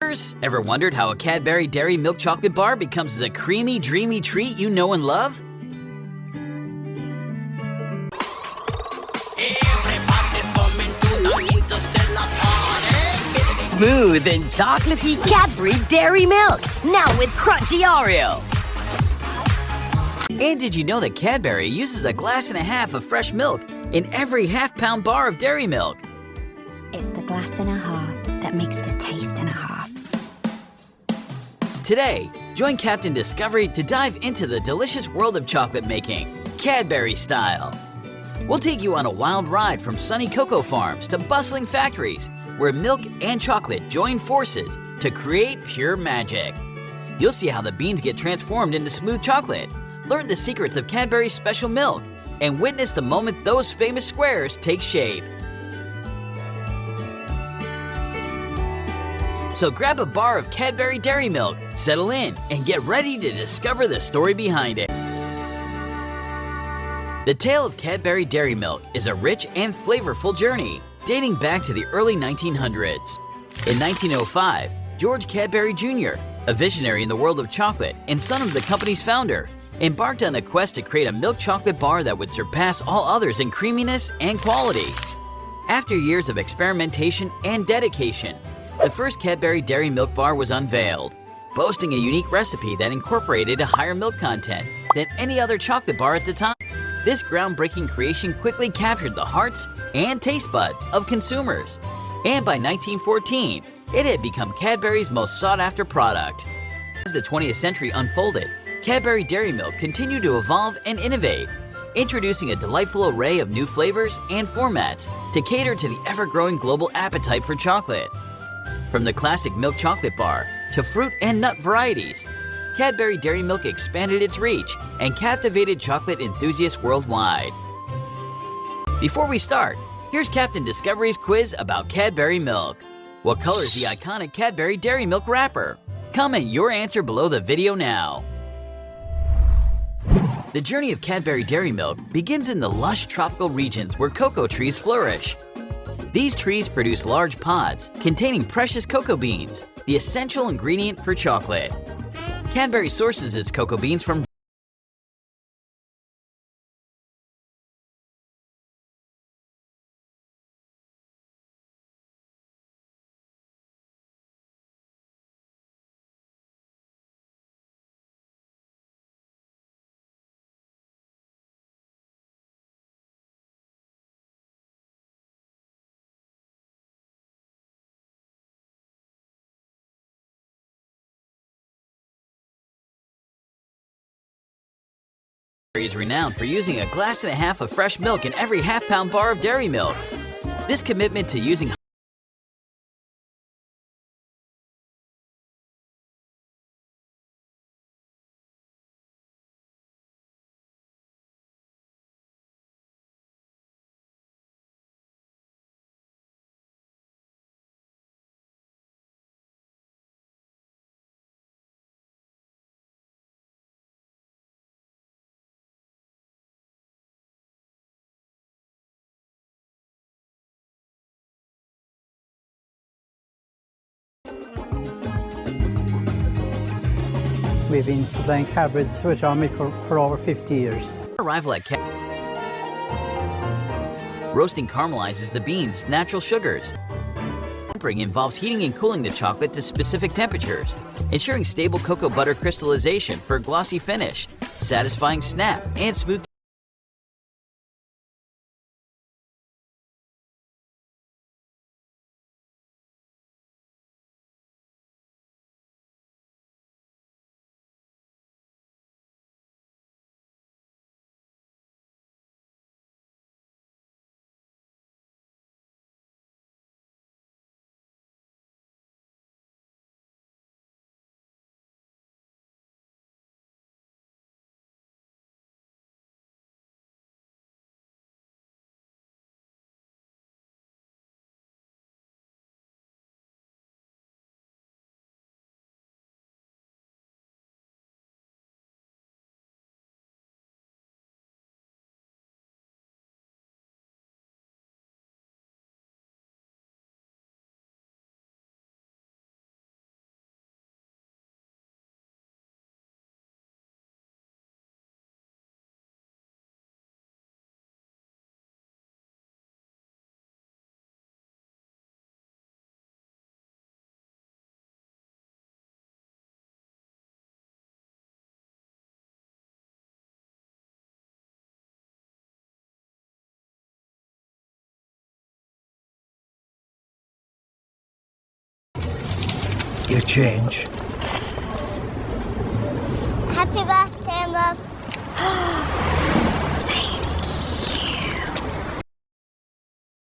Ever wondered how a Cadbury Dairy Milk Chocolate Bar becomes the creamy, dreamy treat you know and love? Smooth and chocolatey Cadbury Dairy Milk, now with crunchy Oreo. And did you know that Cadbury uses a glass and a half of fresh milk in every half-pound bar of dairy milk? It's the glass and a half that makes the taste and a half. Today, join Captain Discovery to dive into the delicious world of chocolate making, Cadbury style. We'll take you on a wild ride from sunny cocoa farms to bustling factories where milk and chocolate join forces to create pure magic. You'll see how the beans get transformed into smooth chocolate, learn the secrets of Cadbury's special milk, and witness the moment those famous squares take shape. So grab a bar of Cadbury Dairy Milk, settle in, and get ready to discover the story behind it. The tale of Cadbury Dairy Milk is a rich and flavorful journey dating back to the early 1900s. In 1905, George Cadbury Jr., a visionary in the world of chocolate and son of the company's founder, embarked on a quest to create a milk chocolate bar that would surpass all others in creaminess and quality. After years of experimentation and dedication, the first Cadbury Dairy Milk Bar was unveiled, boasting a unique recipe that incorporated a higher milk content than any other chocolate bar at the time. This groundbreaking creation quickly captured the hearts and taste buds of consumers, and by 1914, it had become Cadbury's most sought-after product. As the 20th century unfolded, Cadbury Dairy Milk continued to evolve and innovate, introducing a delightful array of new flavors and formats to cater to the ever-growing global appetite for chocolate. From the classic milk chocolate bar to fruit and nut varieties, Cadbury Dairy Milk expanded its reach and captivated chocolate enthusiasts worldwide. Before we start, here's Captain Discovery's quiz about Cadbury milk. What color is the iconic Cadbury Dairy Milk wrapper? Comment your answer below the video now. The journey of Cadbury Dairy Milk begins in the lush tropical regions where cocoa trees flourish. These trees produce large pods containing precious cocoa beans, the essential ingredient for chocolate. Cadbury sources its cocoa beans from is renowned for using a glass and a half of fresh milk in every half-pound bar of dairy milk. This commitment to using We've been supplying Cadbury's Switch Army for over 50 years. arrival at roasting caramelizes the beans' natural sugars. Tempering involves heating and cooling the chocolate to specific temperatures, ensuring stable cocoa butter crystallization for a glossy finish, satisfying snap, and smooth You change. Happy birthday, Mum.